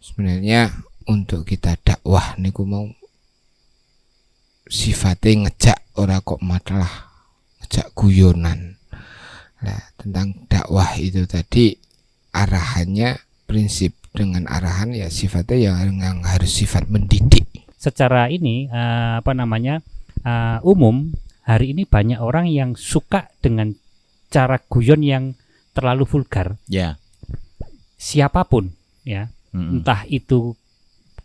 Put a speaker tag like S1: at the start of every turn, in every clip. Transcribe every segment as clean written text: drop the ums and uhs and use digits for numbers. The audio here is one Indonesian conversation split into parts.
S1: Sebenarnya untuk kita dakwah niku mau sifatnya ngejak ora kok masalah ngejak guyonan. Nah, tentang dakwah itu tadi arahannya prinsip dengan arahan ya sifatnya yang harus sifat mendidik.
S2: Secara ini umum hari ini banyak orang yang suka dengan cara guyon yang terlalu vulgar.
S3: Ya.
S2: Siapapun ya. Entah itu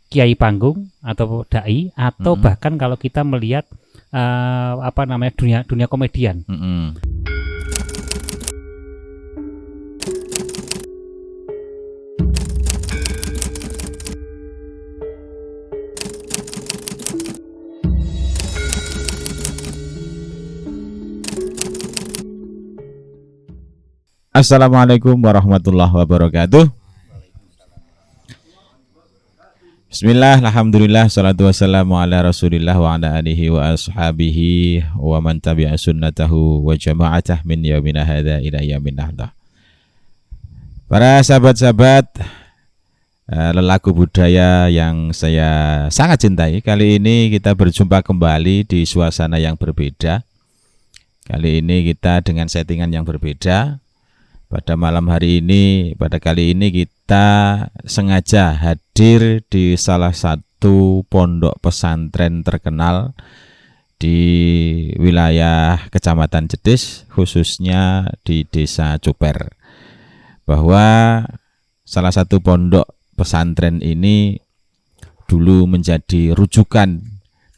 S2: kiai panggung atau dai atau bahkan kalau kita melihat dunia komedian.
S3: Assalamualaikum warahmatullahi wabarakatuh. Bismillah, alhamdulillah, salatu wassalamu ala rasulillah wa ala alihi wa ashabihi wa man tabi'a sunnatahu wa jama'atah min yaumina hadha ila yaumin nahdah. Para sahabat-sahabat lelaku budaya yang saya sangat cintai, kali ini kita berjumpa kembali di suasana yang berbeda. Kali ini kita dengan settingan yang berbeda. Pada malam hari ini, pada kali ini kita sengaja hadir di salah satu pondok pesantren terkenal di wilayah Kecamatan Jetis, khususnya di Desa Cuper. Bahwa salah satu pondok pesantren ini dulu menjadi rujukan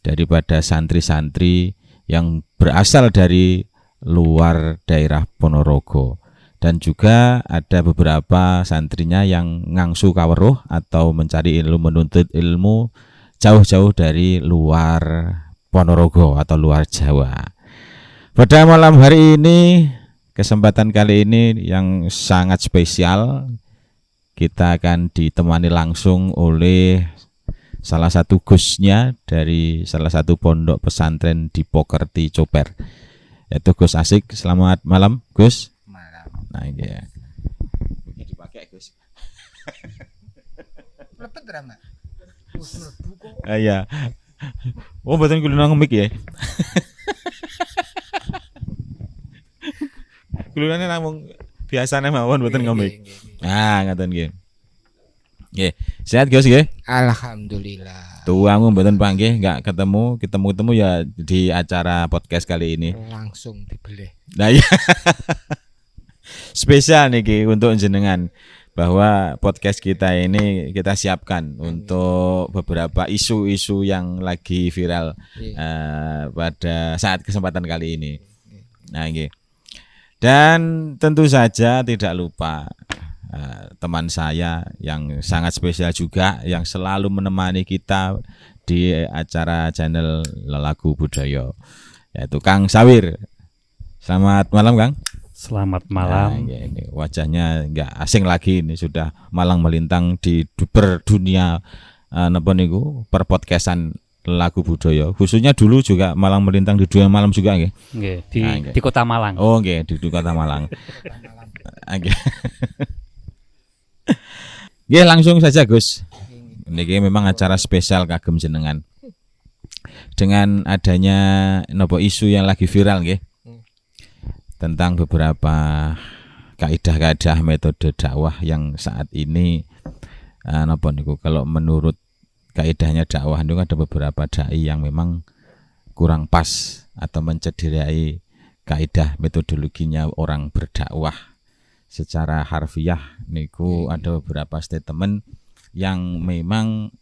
S3: daripada santri-santri yang berasal dari luar daerah Ponorogo. Dan juga ada beberapa santrinya yang ngangsu kaweruh atau mencari ilmu, menuntut ilmu jauh-jauh dari luar Ponorogo atau luar Jawa. Pada malam hari ini, kesempatan kali ini yang sangat spesial, kita akan ditemani langsung oleh salah satu gusnya dari salah satu pondok pesantren di Pokerti Cuper, yaitu Gus Asik. Selamat malam, Gus. Nah, ini ya. Ini dipakai, Gus.
S1: Lepet drama.
S3: Iya. Oh, mboten kula ngemik ya. Kulane namung biasane mawon mboten ngemik. Ah, ngoten nggih. Nggih, sehat Gus nggih?
S1: Alhamdulillah.
S3: Tuangu mboten panggih, enggak ketemu ya di acara podcast kali ini.
S1: Langsung dibeleh.
S3: Nah, iya. Spesial nih untuk jenengan, bahwa podcast kita ini kita siapkan untuk beberapa isu-isu yang lagi viral pada saat kesempatan kali ini. Nah, dan tentu saja tidak lupa teman saya yang sangat spesial juga yang selalu menemani kita di acara channel Lelaku Budaya, yaitu Kang Sawir. Selamat malam, Kang.
S2: Selamat malam.
S3: Nah, ini wajahnya nggak asing lagi, ini sudah malang melintang di dunia perpodcastan Lagu Budaya. Khususnya dulu juga malang melintang di dunia malam juga nggih.
S2: Nggih, di Kota Malang.
S3: Oh, nggih, di Kota Malang. Nggih, langsung saja, Gus. Niki memang acara spesial kagem jenengan. Dengan adanya isu yang lagi viral nggih. Tentang beberapa kaidah-kaidah metode dakwah yang saat ini kalau menurut kaidahnya dakwah itu ada beberapa dai yang memang kurang pas atau mencederai kaidah metodologinya orang berdakwah secara harfiah niku. Ada beberapa statement yang memang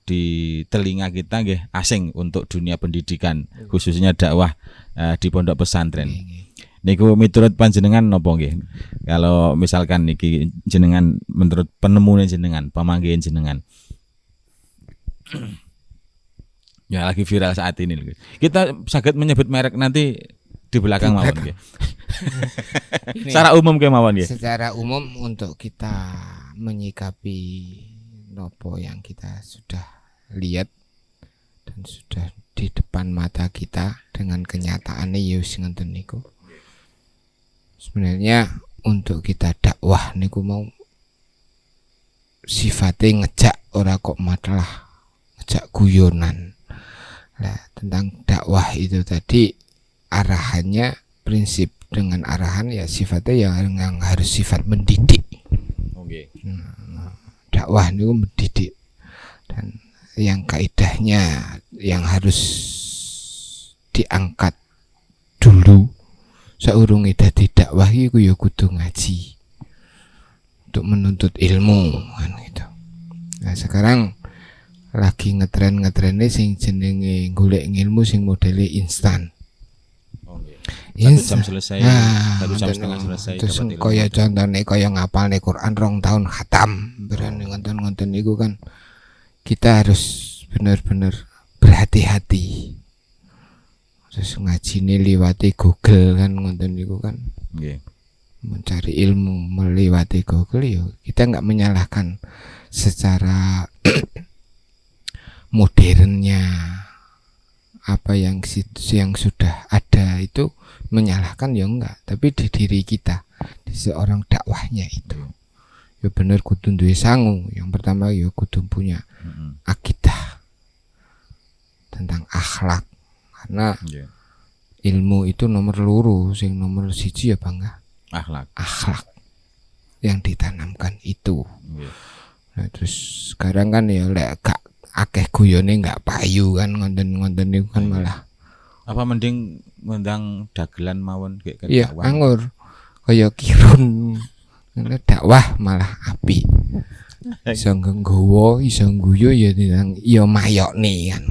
S3: di telinga kita nggih asing untuk dunia pendidikan, khususnya dakwah di pondok pesantren. Niku miturut panjenengan napa nggih? Kalau misalkan niki jenengan menurut penemunya jenengan, pamanggihan jenengan. Ya lagi viral saat ini. Kita saged menyebut merek nanti di belakang mawon nggih. Secara umum kemawon nggih.
S1: Secara umum untuk kita menyikapi nopo yang kita sudah lihat dan sudah di depan mata kita dengan kenyataannya yus ngenten niku. Sebenarnya untuk kita dakwah niku mau sifatnya ngejak, ora kok masalah ngejak guyonan. Nah, tentang dakwah itu tadi arahannya, prinsip dengan arahan ya sifatnya yang harus sifat mendidik.
S3: Oke.
S1: Dakwah itu mendidik, dan yang kaidahnya yang harus diangkat dulu saurunge dadi dakwah iku ya kudu ngaji untuk menuntut ilmu kan gitu. Nah sekarang lagi ngetren-ngetrennya sing jenenge golek ilmu sing modele instan.
S3: Satu jam selesai, 1 jam setengah selesai.
S1: Terus kaya contohnya kaya ngapalne Quran 2 tahun khatam, berani ngonten-ngonten niku kan kita harus benar-benar berhati-hati. Terus ngajine liwati Google kan ngonten niku kan. Mencari ilmu melewati Google ya kita nggak menyalahkan secara modernnya apa yang sudah ada itu, menyalahkan ya enggak, tapi di diri kita, di seorang dakwahnya itu ya bener kudu duwe sangu. Yang pertama ya kudu punya akidah tentang akhlak, karena ilmu itu nomor loro, sing nomor siji ya bangga akhlak yang ditanamkan itu. Nah, terus sekarang kan ya lek gak akeh guyone nggak payu kan ngonten-ngonten itu kan malah
S3: apa mending ngundang dagelan mawon kayak
S1: iya anggur kaya kirun dakwah malah api iso nggowo iso guyu ya nang iya mayokne kan.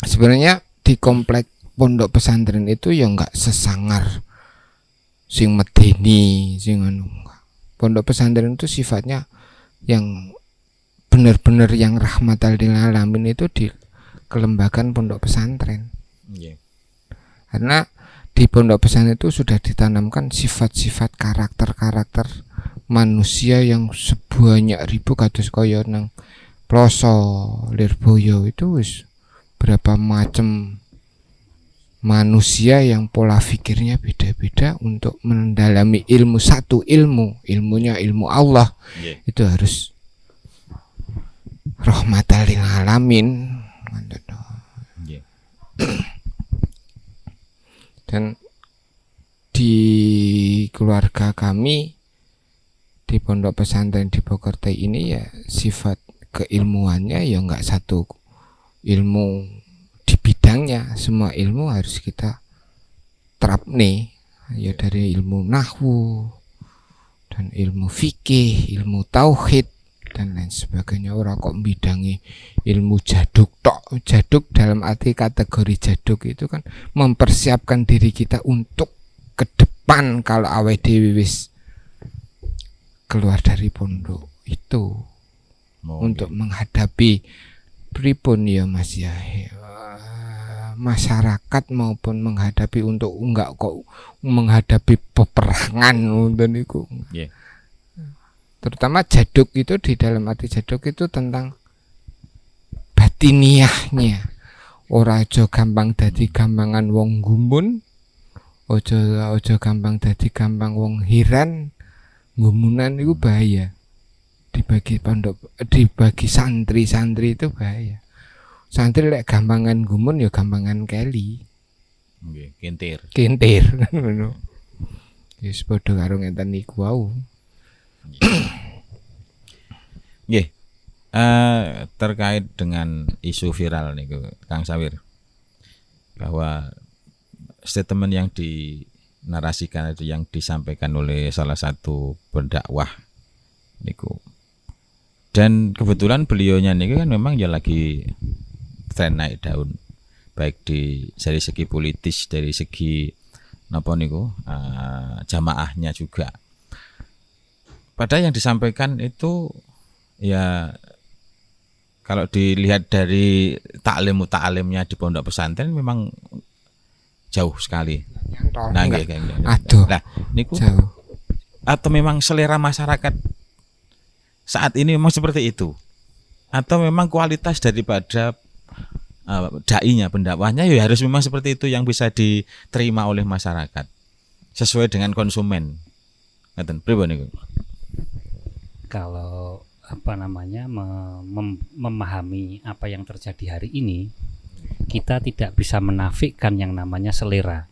S1: Sebenarnya di komplek pondok pesantren itu ya nggak sesangar sing medeni sing anu. Pondok pesantren itu sifatnya yang benar-benar yang rahmatan lil alamin itu di kelembagaan pondok pesantren. Karena di pondok pesantren itu sudah ditanamkan sifat-sifat karakter-karakter manusia yang sebanyak ribu kados kaya nang Ploso Lirboyo itu wis berapa macam manusia yang pola pikirnya beda-beda untuk mendalami ilmu satu ilmunya ilmu Allah. Itu harus rahmatan lil alamin. Dan di keluarga kami di pondok pesantren di Bokertai ini ya sifat keilmuannya ya enggak satu ilmu di bidangnya, semua ilmu harus kita terap nih ya, dari ilmu nahwu dan ilmu fikih, ilmu tauhid dan lain sebagainya. Ora kok bidangi ilmu jaduk tok. Jaduk dalam arti kategori jaduk itu kan mempersiapkan diri kita untuk ke depan kalau awe dhewe wis keluar dari pondok itu untuk menghadapi pripun ya Mas ya masyarakat maupun menghadapi untuk enggak kok menghadapi peperangan dan itu. Terutama jaduk itu di dalam arti jaduk itu tentang batiniahnya. Ora aja gampang dadi gampangan wong gumun, aja gampang dadi gampang wong hiran. Gumunan itu bahaya. Dibagi pondok, dibagi santri-santri itu bahaya. Santri lek gampangan gumun ya gampangan keli.
S3: Kintir.
S1: Ngono. Wis padha karo ngenten niku wau.
S3: Nggih. Terkait dengan isu viral niku Kang Sawir, bahwa statement yang dinarasikan itu yang disampaikan oleh salah satu pendakwah niku, dan kebetulan beliaunya niku kan memang ya lagi tren naik daun, baik dari segi politis, dari segi napa niku jamaahnya juga. Padahal yang disampaikan itu ya kalau dilihat dari taklimnya di pondok pesantren memang jauh sekali. Nah,
S1: aduh.
S3: Nah, niku
S1: jauh.
S3: Atau memang selera masyarakat saat ini memang seperti itu, atau memang kualitas daripada dai-nya, pendakwahnya ya harus memang seperti itu yang bisa diterima oleh masyarakat sesuai dengan konsumen. Ngeten pripun niku?
S2: kalau memahami apa yang terjadi hari ini, kita tidak bisa menafikan yang namanya selera.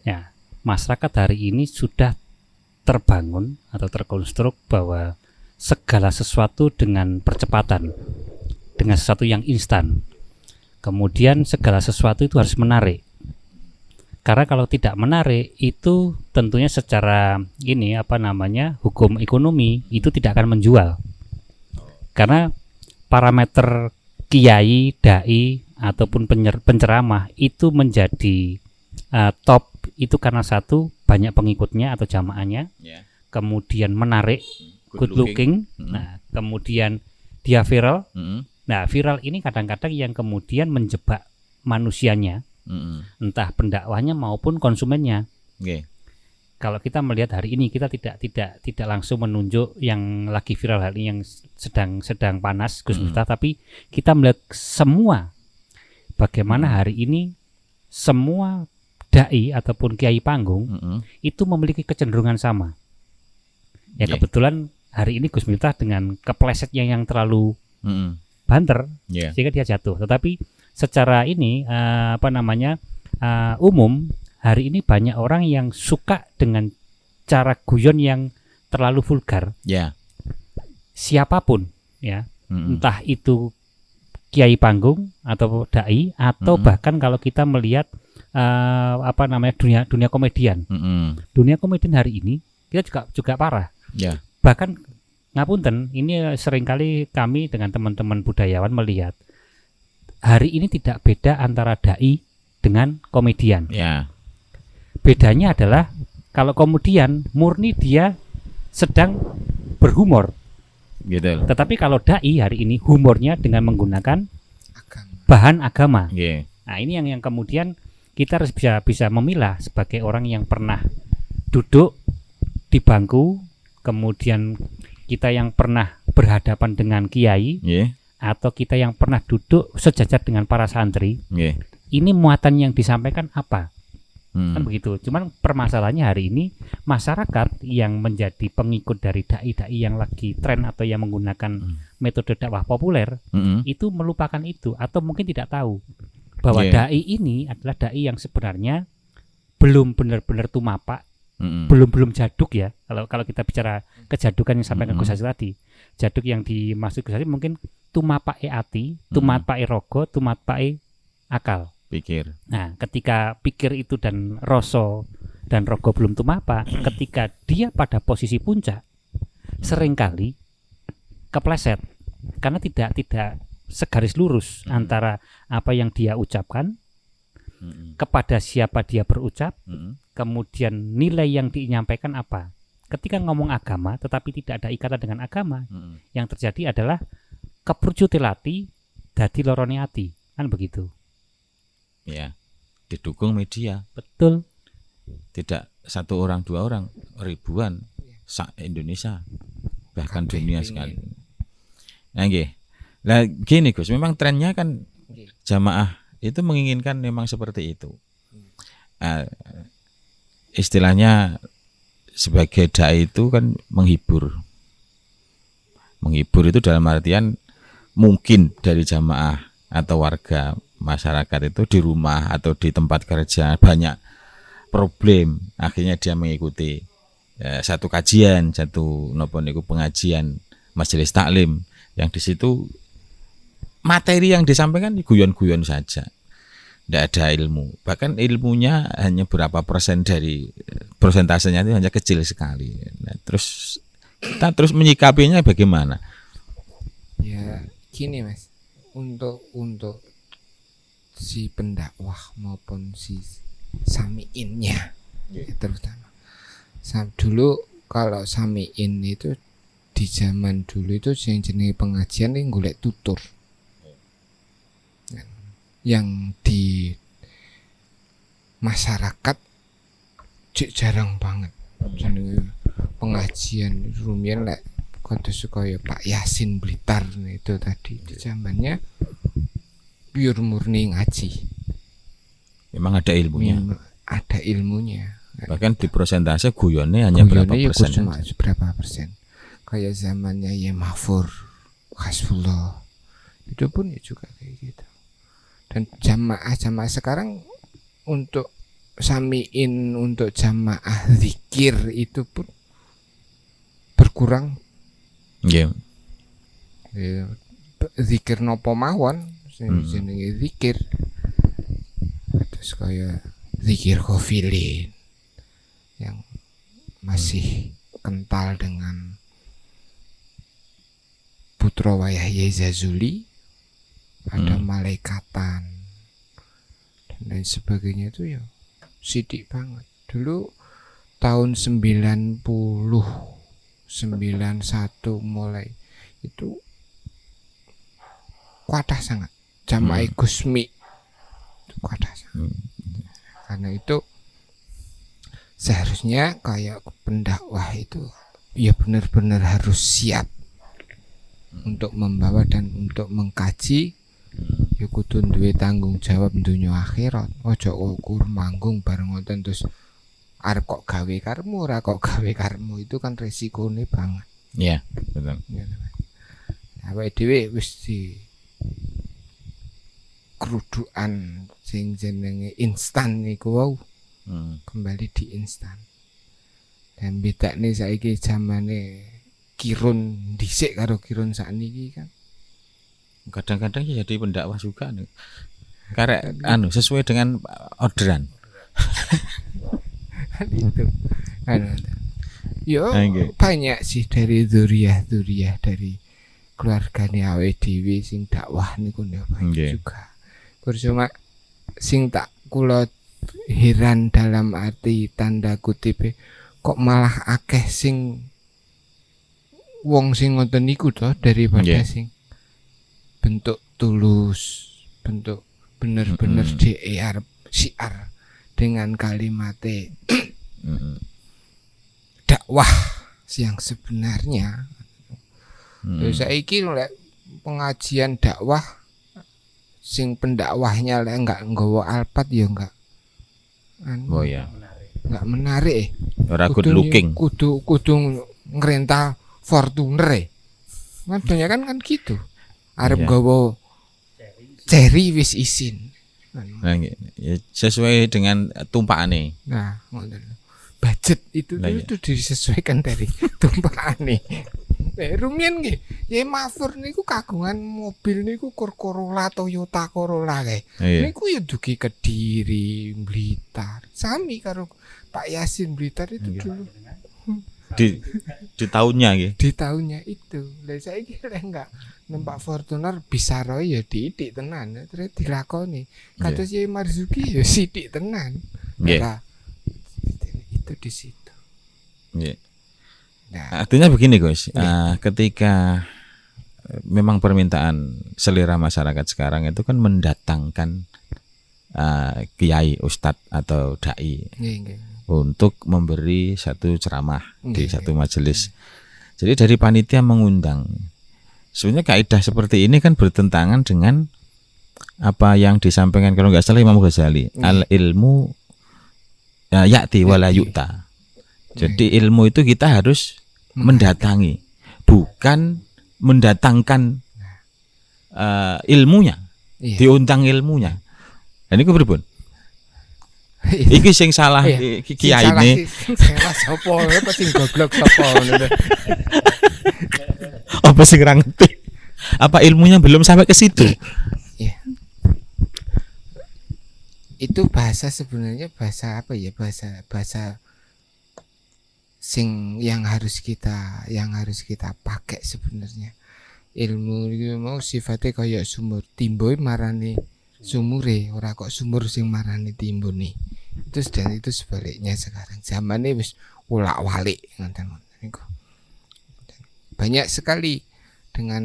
S2: Ya, masyarakat hari ini sudah terbangun atau terkonstruk bahwa segala sesuatu dengan percepatan, dengan sesuatu yang instan. Kemudian segala sesuatu itu harus menarik. Karena kalau tidak menarik itu tentunya secara hukum ekonomi itu tidak akan menjual. Karena parameter kiai, dai ataupun penceramah itu menjadi top itu karena satu, banyak pengikutnya atau jamaahnya, kemudian menarik, good looking, nah kemudian dia viral. Nah, viral ini kadang-kadang yang kemudian menjebak manusianya, entah pendakwahnya maupun konsumennya. Kalau kita melihat hari ini, kita tidak langsung menunjuk yang lagi viral hari ini, yang sedang panas Gus Miftah, tapi kita melihat semua bagaimana hari ini semua dai ataupun kiai panggung itu memiliki kecenderungan sama. Ya kebetulan hari ini Gus Miftah dengan keplesetnya yang terlalu banter, sehingga dia jatuh. Tetapi secara ini umum hari ini banyak orang yang suka dengan cara guyon yang terlalu vulgar. Siapapun, ya, entah itu kiai panggung atau dai atau bahkan kalau kita melihat dunia komedian. Dunia komedian hari ini kita juga parah. Bahkan ngapunten, ini seringkali kami dengan teman-teman budayawan melihat hari ini tidak beda antara dai dengan komedian. Bedanya adalah kalau komedian murni dia sedang berhumor. Tetapi kalau dai hari ini humornya dengan menggunakan bahan agama. Nah, ini yang kemudian kita harus bisa memilah sebagai orang yang pernah duduk di bangku, kemudian kita yang pernah berhadapan dengan kiai, atau kita yang pernah duduk sejajar dengan para santri. Ini muatan yang disampaikan apa? Kan begitu. Cuman permasalahannya hari ini masyarakat yang menjadi pengikut dari dai-dai yang lagi tren atau yang menggunakan metode dakwah populer itu melupakan itu, atau mungkin tidak tahu bahwa dai ini adalah dai yang sebenarnya belum benar-benar tumapak, belum jaduk ya. Kalau kita bicara kejadukan yang sampaikan Gus Hasil tadi, jaduk yang dimaksud Gus Hasil mungkin tumapae ati, tumapae rogo, tumapae akal.
S3: Pikir.
S2: Nah, ketika pikir itu dan rasa dan rogo belum tumapa, ketika dia pada posisi puncak, seringkali kepleset karena tidak segaris lurus antara apa yang dia ucapkan, kepada siapa dia berucap, kemudian nilai yang dinyampaikan apa. Ketika ngomong agama tetapi tidak ada ikatan dengan agama, yang terjadi adalah keprucutilati dadi lorone ati, kan begitu.
S3: Didukung media.
S2: Betul.
S3: Tidak satu orang, dua orang, ribuan Indonesia, bahkan dunia sekali. Nah, gini Gus, memang trennya kan jamaah itu menginginkan memang seperti itu. Istilahnya sebagai dai itu kan menghibur. Menghibur itu dalam artian mungkin dari jamaah atau warga masyarakat itu di rumah atau di tempat kerja banyak problem, akhirnya dia mengikuti satu kajian, pengajian majelis taklim yang di situ materi yang disampaikan guyon-guyon saja, tidak ada ilmu, bahkan ilmunya hanya berapa persen dari persentasenya itu hanya kecil sekali. Nah, terus kita terus menyikapinya bagaimana?
S1: Ya gini Mas, untuk si pendakwah maupun si samiinnya, terutama dulu kalau samiin itu di zaman dulu itu yang jenis pengajian ini golek tutur, yang di masyarakat jarang banget jenenge pengajian rumiyin lek kados kaya Pak Yasin Blitar itu tadi di zamannya pure murni ngaji. Memang ada ilmunya. Ada ilmunya.
S3: Bahkan di persentase guyonnya hanya berapa persen?
S1: Cuma berapa persen. kayak zamannya Ye Mahfur, Hasbullah, itu pun ya juga kayak gitu. Dan jamaah sekarang untuk samiin, untuk jamaah zikir itu pun berkurang.
S3: Nggih.
S1: Ya, zikir nopo mawon
S3: Hmm.
S1: jenenge zikir. Terus kayak zikir khofilin yang masih kental dengan putra wayah Yazuli, ada malaikatan dan lain sebagainya, itu ya sidik banget. Dulu tahun 90 91 mulai itu kuatah sangat jamaah Gusmi, itu kuatah sangat. Karena itu seharusnya kayak pendakwah itu ya benar-benar harus siap untuk membawa dan untuk mengkaji. Ya kudu duwe tanggung jawab dunia akhirat. Ojo ukur manggung bareng ngoten terus arep kok gawe karmu, ora kok gawe karmu, itu kan resikone banget.
S3: Iya, betul.
S1: Awake dhewe wis di kerudukan sing jenenge instan niku wau, kembali di instan. Dan bedane saiki zamane kirun dhisik karo kirun sakniki kan.
S3: Kadang-kadang ya jadi pendakwah juga nih. Karena sesuai dengan orderan.
S1: Itu. Yo
S3: Oke.
S1: banyak sih dari dzurriyyah dari keluargane awake dhewe sing dakwah niku ya banyak juga. Cuma sing tak kula heran dalam arti tanda kutip kok malah akeh sing wong sing ngoten niku toh daripada sing bentuk tulus, bentuk bener-bener DER syiar dengan kalimatnya dakwah yang sebenarnya. Terus saiki lek pengajian dakwah sing pendakwahnya lek enggak nggawa alpat ya enggak.
S3: Oh ya.
S1: Enggak menarik.
S3: Ora good looking.
S1: Kudu ngrental Fortuner. Kan kan gitu. Arep nggawa ceri wis isin.
S3: Nah, ya, sesuai dengan tumpakane.
S1: Nah, budget itu disesuaikan dari tumpakane. Rumiyin nggih, ya Mahfur niku kagungan mobil niku Corolla, Toyota Corolla kae. Niku ya dugi Kediri, Blitar. Sami karo Pak Yasin Blitar itu dulu.
S3: Di tahunnya nggih.
S1: Di tahunnya itu. Lah saiki lek enggak numpak Fortuner bisa roe ya didik tenan, terus dilakoni. Kados Yai Marzuki ya sidik tenan. Nah, itu di situ.
S3: Nggih. Nah, artinya begini Gus, ketika memang permintaan selera masyarakat sekarang itu kan mendatangkan kiai, ustadz atau dai untuk memberi satu ceramah di satu majelis. Jadi dari panitia mengundang. Sebenarnya kaidah seperti ini kan bertentangan dengan apa yang disampaikan kalau nggak salah Imam Ghazali, al ilmu ya'ti wala yu'ta. Jadi ilmu itu kita harus mendatangi, bukan mendatangkan ilmunya, diundang ilmunya. Dan itu berpun. Iki sing salah kiai ini.
S1: Salah sapa? Apa sing goblok sapa ngono.
S3: Apa sing ra ngerti? Apa ilmunya belum sampai ke situ?
S1: Iya. Itu bahasa sebenarnya bahasa apa ya? Bahasa sing yang harus kita pakai sebenarnya. Ilmu itu mau sifatnya kayak sumur, timbul marani sumure, ora kok sumur sing marani timbune. Dan itu sebaliknya sekarang. Zamannya wis ulak-walik ngoten-ngoten niku. Banyak sekali dengan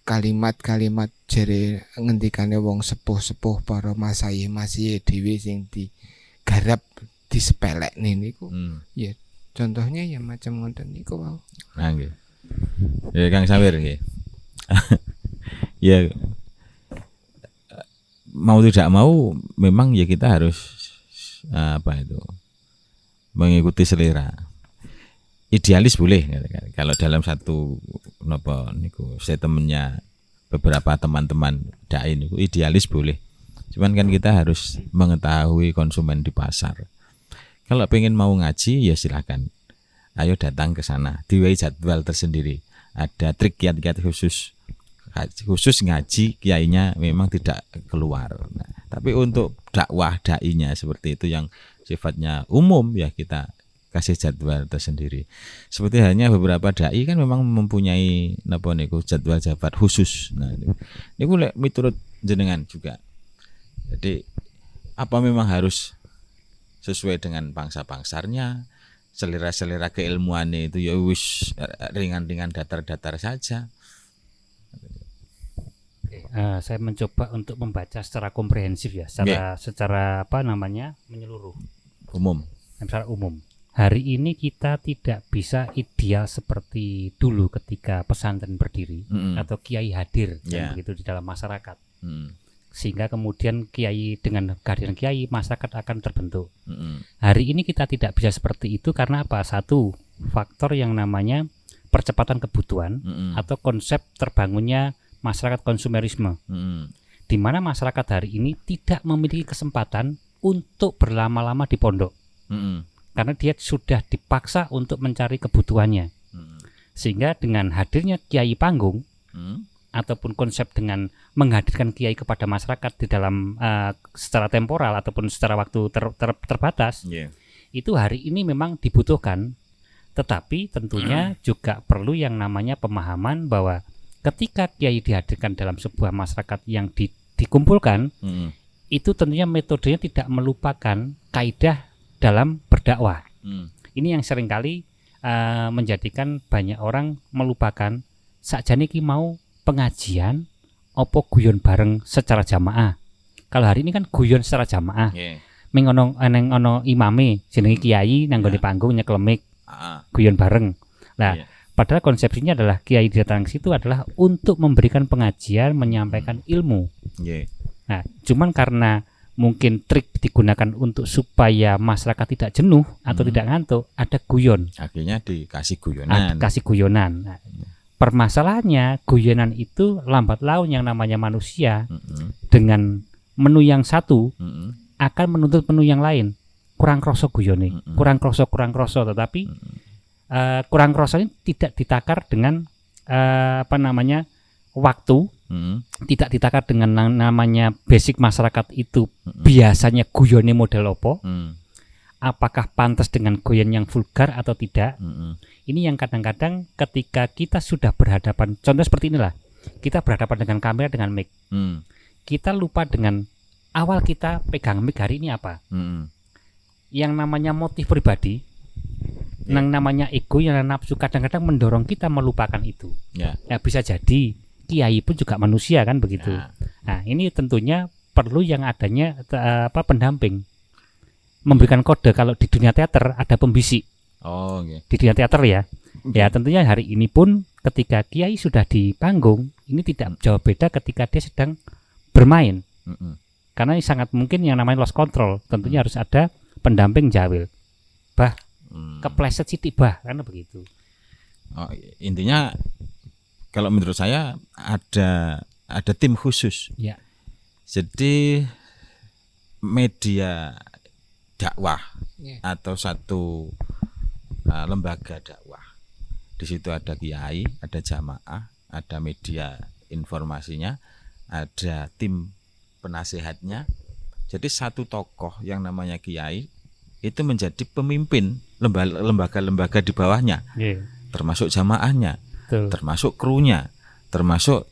S1: kalimat-kalimat jere ngendikane wong sepuh-sepuh para masayih dhewe sing digarap disepelekne niku. Ya contohnya ya macam ngoten niku wae.
S3: Nah nggih. Ya Kang Sawir nggih. Ya mau tidak mau memang ya kita harus mengikuti selera. idealis boleh kalau dalam satu napa niku statementnya beberapa teman-teman dai niku idealis boleh. Cuman kan kita harus mengetahui konsumen di pasar. Kalau pengen mau ngaji ya silakan. Ayo datang ke sana. Diwai jadwal tersendiri. Ada trik kiat-kiat khusus ngaji kiainya memang tidak keluar. Nah, tapi untuk dakwah dai-nya seperti itu yang sifatnya umum ya kita kasih jadwal tersendiri. Seperti halnya beberapa dai kan memang mempunyai napa niku jadwal jabat khusus. Nah, niku lek miturut jenengan juga. Jadi apa memang harus sesuai dengan pangsa-pangsarnya, selera-selera keilmuannya itu ya wis ringan-ringan datar-datar saja.
S2: Saya mencoba untuk membaca secara komprehensif ya, secara apa namanya menyeluruh, secara umum. Hari ini kita tidak bisa ideal seperti dulu ketika pesantren berdiri atau kiai hadir begitu di dalam masyarakat, sehingga kemudian kiai dengan kehadiran kiai masyarakat akan terbentuk. Hari ini kita tidak bisa seperti itu karena apa? Satu, faktor yang namanya percepatan kebutuhan atau konsep terbangunnya masyarakat konsumerisme, di mana masyarakat hari ini tidak memiliki kesempatan untuk berlama-lama di pondok, karena dia sudah dipaksa untuk mencari kebutuhannya, sehingga dengan hadirnya kiai panggung ataupun konsep dengan menghadirkan kiai kepada masyarakat di dalam secara temporal ataupun secara waktu terbatas, itu hari ini memang dibutuhkan, tetapi tentunya juga perlu yang namanya pemahaman bahwa ketika kiai dihadirkan dalam sebuah masyarakat yang dikumpulkan, itu tentunya metodenya tidak melupakan kaidah dalam berdakwah. Ini yang seringkali menjadikan banyak orang melupakan sakjane ki mau pengajian opo guyon bareng secara jamaah. Kalau hari ini kan guyon secara jamaah. Ming ono imame jenenge kiai nang nggone panggung nyeklemik guyon bareng. Nah, padahal konsepsinya adalah kiai datang ke situ adalah untuk memberikan pengajian, menyampaikan ilmu. Nah, cuman karena mungkin trik digunakan untuk supaya masyarakat tidak jenuh atau tidak ngantuk, ada guyon.
S3: Akhirnya dikasih guyonan.
S2: Kasih guyonan. Nah, permasalahannya guyonan itu lambat laun yang namanya manusia dengan menu yang satu akan menuntut menu yang lain. Kurang kroso guyone, kurang kroso, tetapi kurang kroso ini tidak ditakar dengan waktu, tidak ditakar dengan namanya basic masyarakat itu biasanya guyone model opo, apakah pantas dengan goyan yang vulgar atau tidak. Ini yang kadang-kadang ketika kita sudah berhadapan, contoh seperti inilah, kita berhadapan dengan kamera, dengan mic, kita lupa dengan awal kita pegang mic hari ini apa. Yang namanya motif pribadi, yang namanya ego, yang nafsu kadang-kadang mendorong kita melupakan itu. Ya bisa jadi kiai pun juga manusia kan begitu. Nah, ini tentunya perlu yang adanya pendamping, memberikan kode. Kalau di dunia teater ada pembisik. Di dunia teater ya. Ya tentunya hari ini pun ketika kiai sudah di panggung, ini tidak jauh beda ketika dia sedang bermain. Karena ini sangat mungkin yang namanya lost control. Tentunya harus ada pendamping jawil. Kepleset sitik karena begitu.
S3: Intinya kalau menurut saya ada tim khusus. Jadi media dakwah atau satu lembaga dakwah. Di situ ada kiai, ada jamaah, ada media informasinya, ada tim penasehatnya. Jadi satu tokoh yang namanya kiai itu menjadi pemimpin lembaga-lembaga di bawahnya, termasuk jamaahnya, termasuk krunya, termasuk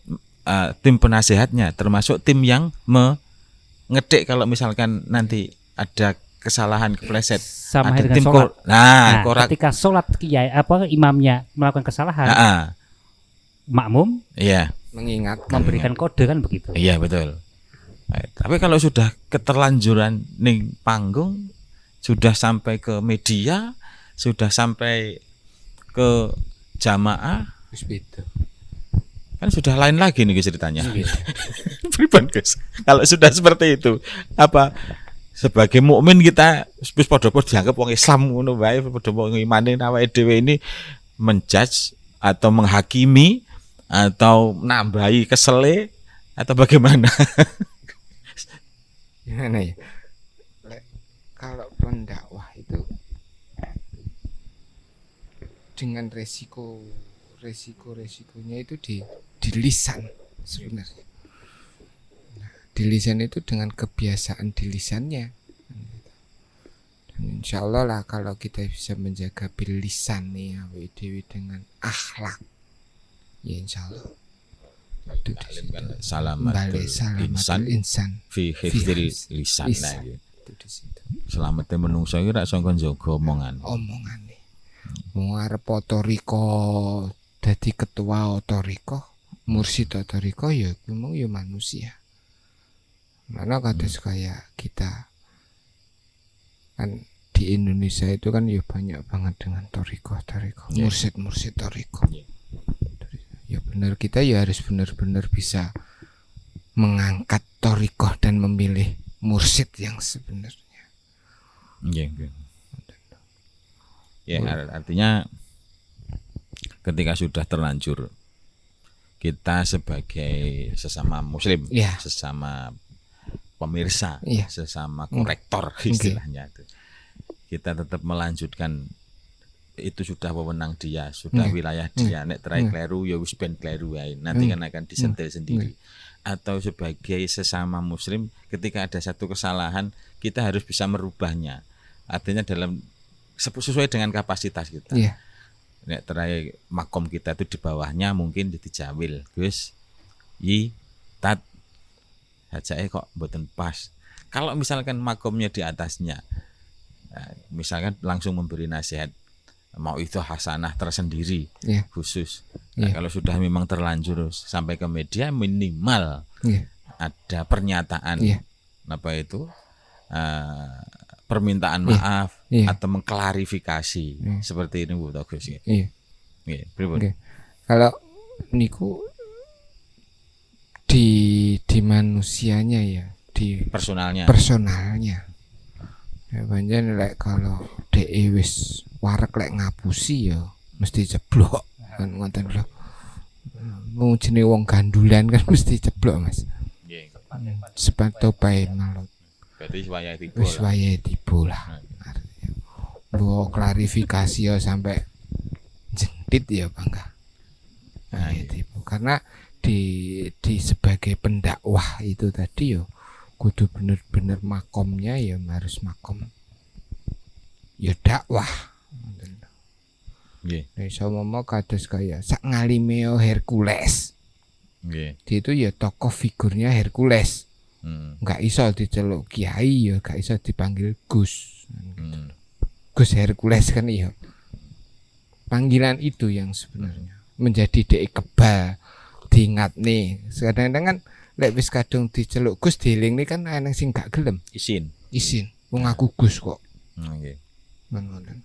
S3: tim penasehatnya, termasuk tim yang mengedik kalau misalkan nanti ada kesalahan kepleset.
S2: Sama
S3: ada
S2: dengan
S3: tim
S2: sholat. Ketika sholat kiai imamnya melakukan kesalahan, makmum memberikan kode kan begitu.
S3: Iya betul. Tapi kalau sudah keterlanjuran ning panggung, sudah sampai ke media, sudah sampai ke jamaah, kan sudah lain lagi nih ceritanya. Pribadi guys. Kalau sudah seperti itu, sebagai mukmin kita wis padha-padha dianggap wong Islam ngono wae, padha wong imane awake dhewe ini menjudge atau menghakimi atau nambahi kesele atau bagaimana?
S1: Gimana ya? Kalau pendakwah itu dengan resikonya itu di lisan sebenarnya. Nah, di lisan itu dengan kebiasaan di lisannya. Dan insya Allah lah kalau kita bisa menjaga bil lisan nih dewi dengan akhlak, ya insya Allah. Itu di situ.
S3: Salamatul
S1: insan
S3: fi hifdzil lisan. Nah,
S1: itu di situ.
S3: Selamate menungso iki rak sangka njaga omongane.
S1: Mau arep otoriko dadi ketua otoriko, mursyid otoriko ya memang ya manusia. Mana kados kayak kita kan di Indonesia itu kan ya banyak banget dengan toriko, mursyid toriko. Ya benar, kita ya harus benar-benar bisa mengangkat toriko dan memilih mursyid yang sebenarnya.
S3: Ya, artinya ketika sudah terlanjur kita sebagai sesama muslim, sesama pemirsa, sesama korektor istilahnya itu, kita tetap melanjutkan. Itu sudah wewenang dia, sudah wilayah dia. Nek terakhir kleru ya wis ben kleru wae. Nanti kan akan disentil sendiri. Atau sebagai sesama muslim ketika ada satu kesalahan kita harus bisa merubahnya. Artinya dalam sesuai dengan kapasitas kita. Nek terakhir makom kita itu di bawahnya mungkin jadi jawil. Gus tat hajake kok mboten pas. Kalau misalkan makomnya di atasnya, misalkan langsung memberi nasihat, mau itu hasanah tersendiri khusus. Nah, kalau sudah memang terlanjur sampai ke media, minimal ada pernyataan apa itu permintaan maaf atau mengklarifikasi seperti ini Bu Togus.
S1: Kalau niku di manusianya ya, di personalnya. Ya banyak lek kalau DE wis warek lek ngapusi ya mesti jeblok kan ngoten lho. Wong jenenge wong gandulan kan mesti jeblok Mas. Nggih. Sepatu pae malot.
S3: Berarti wis
S1: wayahe tiba lah. Lu klarifikasi ya sampai jentit ya Bangga. Nah, itu karena di sebagai pendakwah itu tadi yo kudu bener-bener makomnya ya harus makom ya dakwah. Nggih. Nek sama kados kaya sak ngalime Hercules. Nggih. Dia itu ya tokoh figurnya Hercules. Enggak iso diceluk kiai ya enggak iso dipanggil Gus. Gus Hercules kan iya. Panggilan itu yang sebenarnya menjadi dek kebal diingat nih. Kadang-kadang kan lek wis kadung diceluk Gus dieling nih kan ana sing gak gelem. Isin. Wong aku Gus kok. Nggih. Ngoten.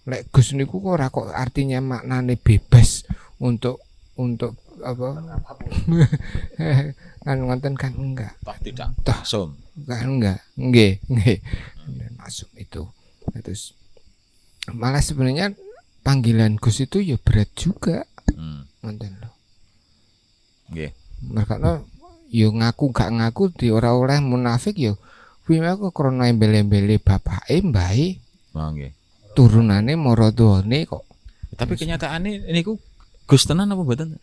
S1: Lek Gus niku kok ora kok artinya maknane bebas untuk apa? Kan ngoten kan enggak.
S3: Toh tidak. Maksum.
S1: Kan enggak. Nggih. Maksum itu. Terus malah sebenarnya panggilan Gus itu ya berat juga. Ngoten lho. Nggih. Merkane yo ngaku gak ngaku di ora oleh munafik yo. Kuwi aku krana embel-embele bapake mbahe.
S3: Oh nggih.
S1: Turunane maradone kok.
S3: Tapi kenyataane niku Gus tenan apa mboten?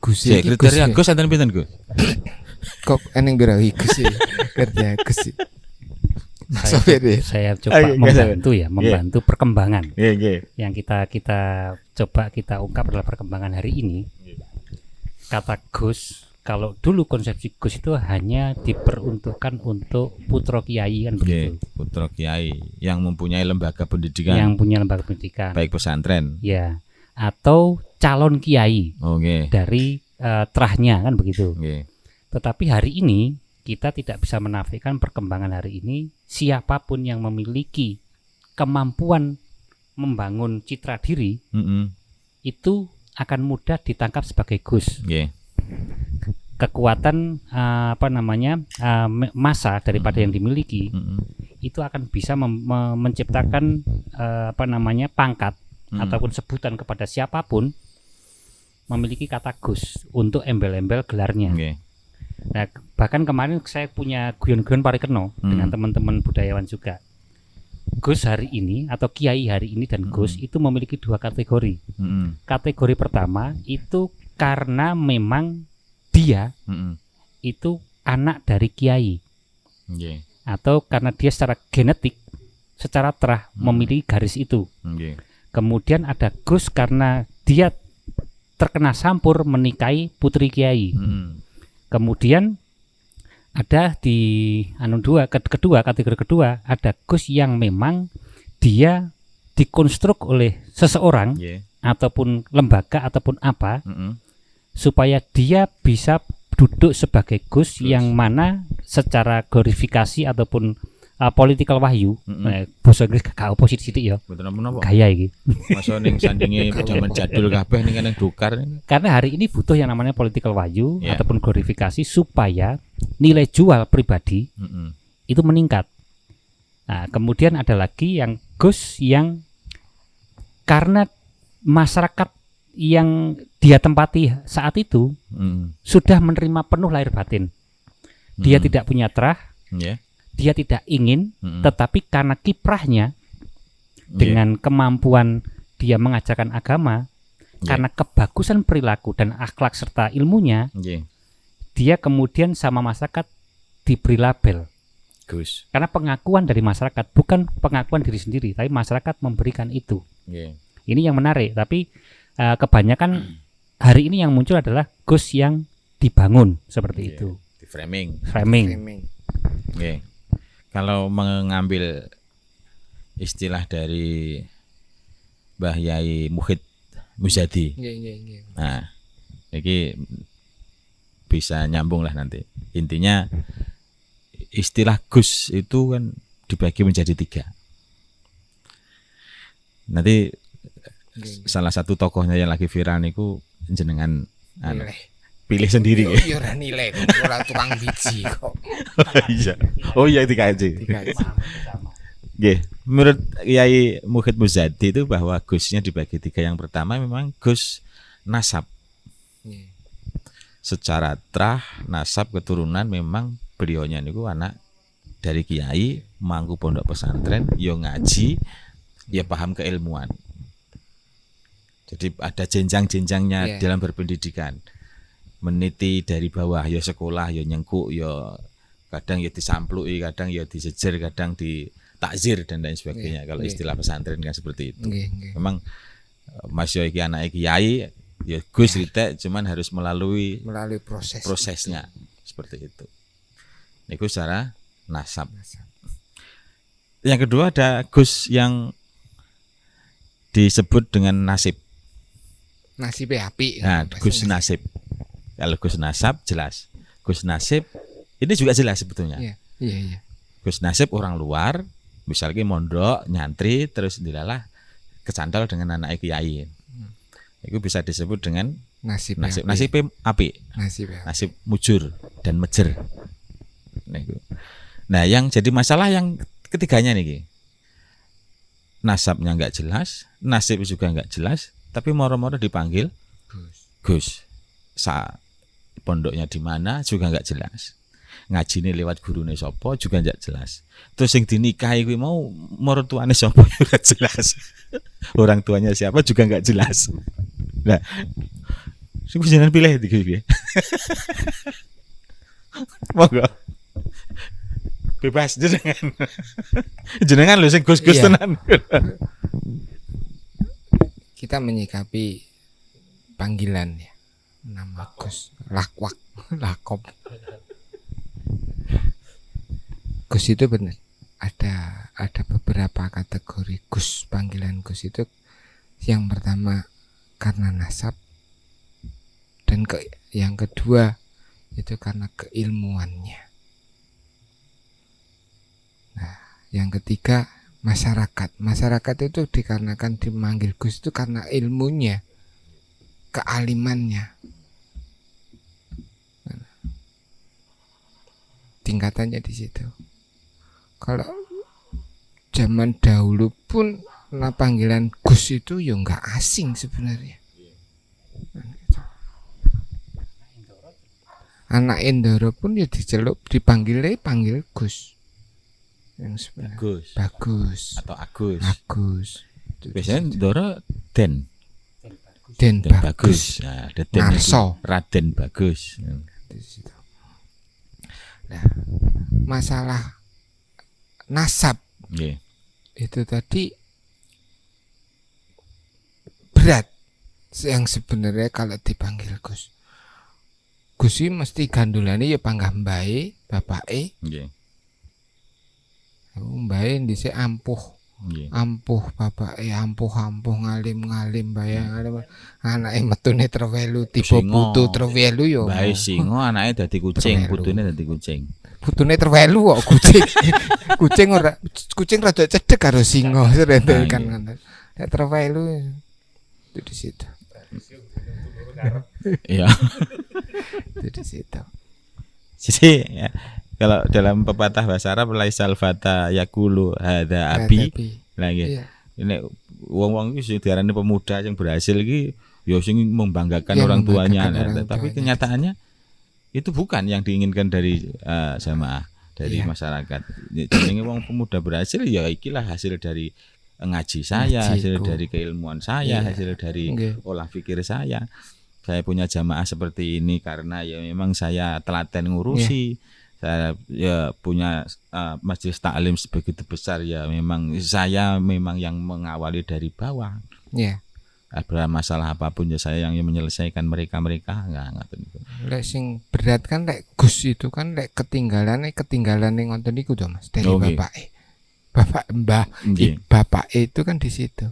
S1: Gus iki
S3: kriteria Gus enten pinten Gus?
S1: Kok eneng pira iki Gus? Kriteria Gus.
S2: Saya coba membantu perkembangan. Yang kita coba kita ungkap adalah perkembangan hari ini. Kata Gus, kalau dulu konsepsi Gus itu hanya diperuntukkan untuk putra kiai kan begitu.
S3: Putra kiai yang mempunyai lembaga pendidikan. Baik pesantren.
S2: Ya, atau calon kiai. Dari terahnya kan begitu. Tetapi hari ini kita tidak bisa menafikan perkembangan hari ini, siapapun yang memiliki kemampuan membangun citra diri itu akan mudah ditangkap sebagai Gus. kekuatan massa daripada yang dimiliki, itu akan bisa menciptakan pangkat ataupun sebutan kepada siapapun memiliki kata Gus untuk embel-embel gelarnya. Nah, bahkan kemarin saya punya guyon-guyon parikeno dengan teman-teman budayawan juga. Gus hari ini atau Kiai hari ini dan Gus itu memiliki dua kategori. Kategori pertama itu karena memang dia itu anak dari Kiai, atau karena dia secara genetik, secara terah memiliki garis itu. Kemudian ada Gus karena dia terkena sampur menikahi putri Kiai. Kemudian ada di kategori kedua ada Gus yang memang dia dikonstruk oleh seseorang ataupun lembaga ataupun apa supaya dia bisa duduk sebagai Gus yang mana secara glorifikasi ataupun political wahyu, bahasa Inggris gak opo sithik ya.
S3: Betul napa?
S2: Gaya iki.
S3: Masa ning sandinge zaman jadul kabeh ning nang dukar.
S2: Karena hari ini butuh yang namanya political wahyu ataupun glorifikasi supaya nilai jual pribadi itu meningkat. Nah, kemudian ada lagi yang Gus yang karena masyarakat yang dia tempati saat itu sudah menerima penuh lahir batin. Dia tidak punya terah, dia tidak ingin, tetapi karena kiprahnya dengan kemampuan dia mengajarkan agama, karena kebagusan perilaku dan akhlak serta ilmunya, dia kemudian sama masyarakat diberi label
S3: Gus.
S2: Karena pengakuan dari masyarakat, bukan pengakuan diri sendiri, tapi masyarakat memberikan itu. Ini yang menarik, tapi kebanyakan hari ini yang muncul adalah Gus yang dibangun seperti itu.
S3: Di framing. Kalau mengambil istilah dari Mbah Yai Muhid Muzadi, nah, ini bisa nyambung lah nanti. Intinya istilah Gus itu kan dibagi menjadi 3. Nanti salah satu tokohnya yang lagi viral niku jenengan pilih sendiri.
S1: Yo ora nilai, ora tukang biji kok.
S3: Oh iya 3 Nggih, menurut Yai Muhid Muzadi itu bahwa Gusnya dibagi 3. Yang pertama memang Gus nasab. Secara trah, nasab, keturunan memang beliaunya niku anak dari kiai, mangku pondok pesantren, yo ngaji, ya paham keilmuan. Jadi ada jenjang-jenjangnya dalam berpendidikan. Meniti dari bawah, ya sekolah, ya nyengkuk, ya kadang ya disampluki, kadang ya disejer, kadang ditakzir dan lain sebagainya. Kalau istilah pesantren kan seperti itu. Memang Mas yo iki anake kiai, ya Gus ritek, cuman harus melalui prosesnya seperti itu. Niku secara nasab. Yang kedua ada Gus yang disebut dengan nasib.
S1: Nasib api.
S3: Nah, Gus nasib. Kalau Gus nasab jelas. Gus nasib ini juga jelas sebetulnya.
S1: Iya.
S3: Gus nasib orang luar, misalnya mondok, nyantri, terus dilalah kecantol dengan anak kiai. Itu bisa disebut dengan nasib api. Nasib mujur dan mejer. Nah, yang jadi masalah yang ketiganya nih, nasabnya nggak jelas, nasib juga nggak jelas, tapi moro-moro dipanggil Gus. Pondoknya di mana juga nggak jelas. Ngajine lewat gurune sapa juga nggak jelas. Terus yang dinikahi kuwi mau mertuane sapa juga jelas. Orang tuanya siapa juga nggak jelas. Nah, sing jenengan pilih iki piye? Monggo. Bebas jenengan. Jenengan lho sing Gus-gus tenan.
S1: Kita menyikapi panggilan ya. Nama Gus, lakwak, lakop. Gus itu benar. Ada beberapa kategori Gus, panggilan Gus itu. Yang pertama karena nasab, dan yang kedua itu karena keilmuannya. Nah, yang ketiga masyarakat. Masyarakat itu dikarenakan dimanggil Gus itu karena ilmunya, kealimannya. tingkatannya di situ. Kalau zaman dahulu pun panggilan Gus itu ya nggak asing sebenarnya. Anak Endoro pun ya panggil Gus. Yang sebenarnya Bagus
S3: atau Agus.
S1: Agus.
S3: Biasanya Ndoro Den
S1: Bagus.
S3: Nah, ada Den
S1: Narso.
S3: itu Raden Bagus.
S1: Di situ. Nah, masalah nasab
S3: Nggih.
S1: itu tadi berat yang sebenarnya kalau dipanggil Gus. Gus iki mesti gandulane ya panggah mbae, bapake.
S3: Nggih.
S1: Mbae dhisik ampuh.
S3: Nggih.
S1: Ampuh bapake, ampuh ngalim mbae ngalim. Anake metune trewelu tiba
S3: Singo.
S1: putu trewelu yo.
S3: Bae singo anake dadi kucing,
S1: Terwelu.
S3: putune dadi kucing.
S1: Putune trewelu kok kucing. Kucing rada cedek karo singa serendel kan ngono. Nek trewelu itu di situ.
S3: Iya.
S1: Itu di situ.
S3: Jadi ya, kalau dalam pepatah bahasa Arab laisal fata yaqulu hadza abi. Lah nggih.
S1: Iya.
S3: Nek wong-wong iki sing diarani pemuda yang berhasil iki ya sing membanggakan
S1: Yang
S3: orang tuanya.
S1: membanggakan orang
S3: Tapi
S1: tuanya.
S3: kenyataannya itu bukan yang diinginkan dari jamaah, dari
S1: Iya.
S3: masyarakat. Jenenge wong pemuda berhasil ya ikilah hasil dari ngaji saya, hasil
S1: Ngajiku.
S3: dari keilmuan saya,
S1: Iya.
S3: hasil dari
S1: Nggih.
S3: olah pikir saya. Saya punya jamaah seperti ini karena ya memang saya telaten ngurusi. Saya ya punya majelis taklim sebegitu besar ya memang saya memang yang mengawali dari bawah.
S1: Iya.
S3: Ada masalah apapun ya saya yang menyelesaikan mereka enggak ngoten niku.
S1: Lek sing berat kan lek Gus itu kan lek ketinggalan ning ngoten niku to Mas dari
S3: Oh, nggih.
S1: bapake. Bapak Mbah
S3: Nggih.
S1: bapak itu kan di situ.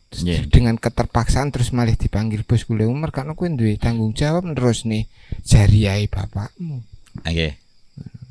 S1: Terus
S3: Nggih.
S1: dengan keterpaksaan terus malah dipanggil bos kule umur karena kowe duwe tanggung jawab terus nih jariahe bapakmu.
S3: Nggih.